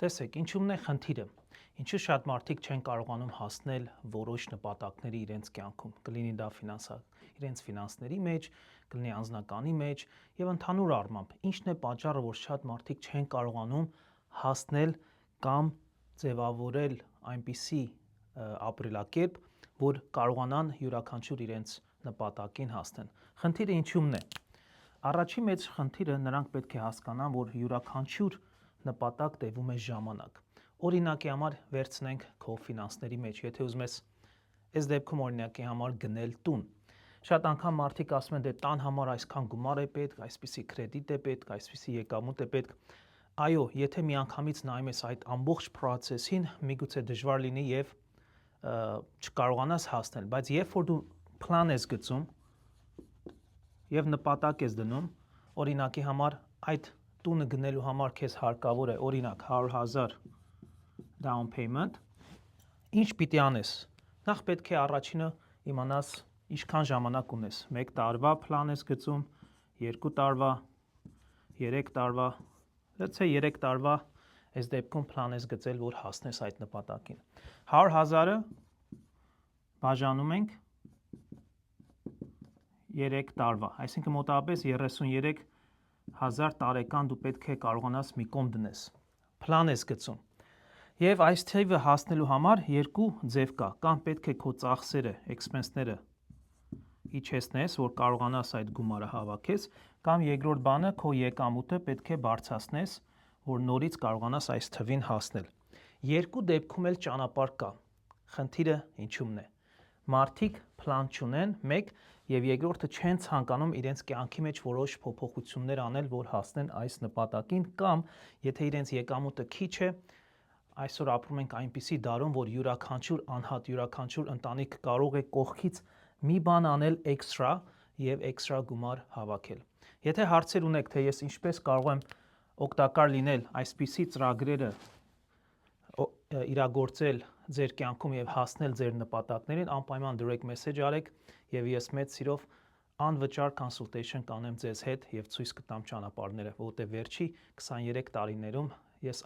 Տեսեք, ինչու՞մն է խնդիրը։ Ինչու շատ մարդիկ չեն կարողանում հասնել որոշ նպատակների իրենց կյանքում։ Կլինի դա իրենց ֆինանսների մեջ, կլինի անձնականի մեջ եւ ընդհանուր առմամբ ինչն է պատճառը, որ շատ մարդիկ չեն կարողանում հասնել կամ ձևավորել այնպիսի ապրելակերպ, որ կարողանան յուրաքանչյուր իրենց նպատակին հասնեն։ Խնդիրը ինչու՞մն է։ Առաջին մեծ խնդիրը նրանք պետք է հասկանան, որ յուրաքանչյուր նպատակ տևում է ժամանակ։ Օրինակի համար վերցնենք քո ֆինանսների մեջ, եթե ուզում ես այս դեպքում օրինակի համար գնել տուն։ Շատ անգամ մարդիկ ասում են, դե տան համար այսքան գումար է պետք, այսպիսի կրեդիտ է պետք, այսպիսի եկամուտ է պետք։ Այո, եթե միանգամից նայում ես այդ ամբողջ process-ին, միգուցե դժվար լինի եւ չկարողանաս հասնել, բայց երբ որ դու պլան ես գծում եւ նպատակ ես դնում, օրինակի համար այդ տունը գնելու համար քեզ հարկավոր է օրինակ 100,000 down payment, ինչ պիտի անես։ Նախ պետք է առաջինը իմանաս ինչքան ժամանակ ունես։ 1 տարվա պլան ես գծում, 2 տարվա, 3 տարվա, let's say 3 տարվա այս դեպքում պլան ես գծել, որ հասնես այդ նպատակին։ 100,000-ը բաժանում ենք 3 տարվա, այսինքն մոտավորապես 33,000 տարեկան դու պետք է կարողանաս մի կողմ դնես։ Պլան ես գծում։ Եվ այս թիվը հասնելու համար երկու ձև կա, կամ պետք է քո ծախսերը, expense-ները իջեցնես, որ կարողանաս այդ գումարը հավաքես, կամ երկրորդ բանը քո եկամուտը պետք է բարձրացնես, որ նորից կարողանաս այս թվին հասնել։ Երկու դեպքում էլ ճանապարհ կա։ Խնդիրը ինչու՞մն է։ Մարդիկ պլան չունեն, մեկ, եւ երկրորդը չեն ցանկանում իրենց կյանքի մեջ որոշ փոփոխություններ անել, որ հասնեն այս նպատակին, կամ եթե իրենց եկամուտը քիչ է, այսօր ապրում ենք այնպիսի դարում, որ յուրաքանչյուր անհատ, յուրաքանչյուր ընտանիք կարող է կողքից մի բան անել էքստրա եւ էքստրա գումար հավաքել։ Եթե հարցեր ունեք, թե ես ինչպես կարող եմ օգտակար լինել այսպիսի ծրագրերը իրագործել ձեր կյանքում եւ հասնել ձեր նպատակներին, անպայման direct message արեք եւ ես մեծ սիրով անվճար consultation կանեմ ձեզ հետ եւ ցույց կտամ ճանապարհները, որտեղ վերջի 23 տարիներում ես